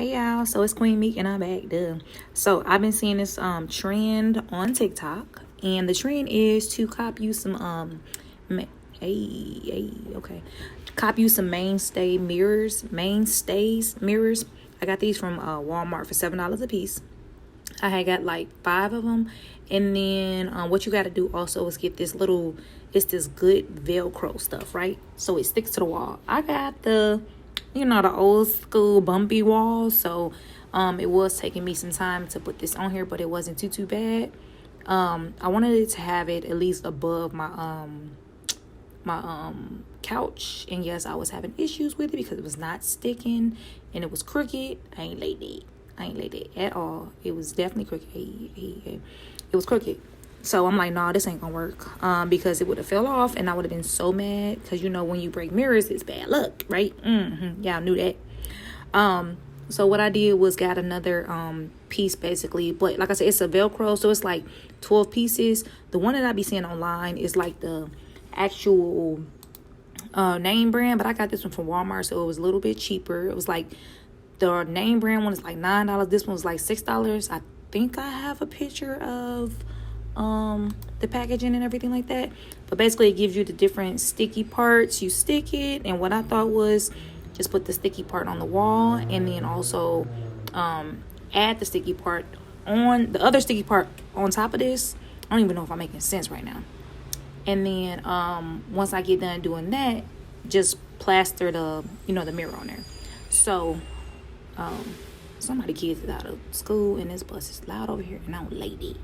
Hey y'all, so it's Queen Meek and I'm back. Duh. So I've been seeing this trend on TikTok, and the trend is to cop you some cop you some mainstays mirrors. I got these from Walmart for $7 a piece. I had got like 5 of them, and then what you got to do also is get this little, it's this good Velcro stuff, right? So it sticks to the wall. I got the the old school bumpy walls, so it was taking me some time to put this on here, but it wasn't too bad. I wanted it to have it at least above my couch, and yes, I was having issues with it because it was not sticking and it was crooked. I ain't like that at all. It was definitely crooked. It was crooked. So I'm like, nah, this ain't gonna work, because it would have fell off and I would have been so mad, because when you break mirrors, it's bad luck, right? Y'all knew that. So what I did was got another piece basically, but like I said, it's a Velcro, so it's like 12 pieces. The one that I be seeing online is like the actual name brand, but I got this one from Walmart, so it was a little bit cheaper. It was like the name brand one is like $9. This one was like $6. I think I have a picture of the packaging and everything like that, but basically it gives you the different sticky parts. You stick it, and what I thought was just put the sticky part on the wall, and then also add the sticky part on the other sticky part on top of this. I don't even know if I'm making sense right now. And then once I get done doing that, just plaster the the mirror on there. So some of the kids is out of school and this bus is loud over here and I'm late.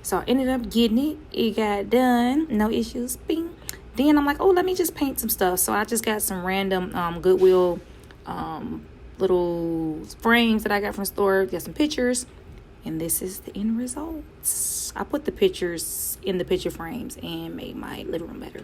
So I ended up getting it. It got done. No issues. Bing. Then I'm like, oh, let me just paint some stuff. So I just got some random Goodwill little frames that I got from the store. Got some pictures. And this is the end result. I put the pictures in the picture frames and made my living room better.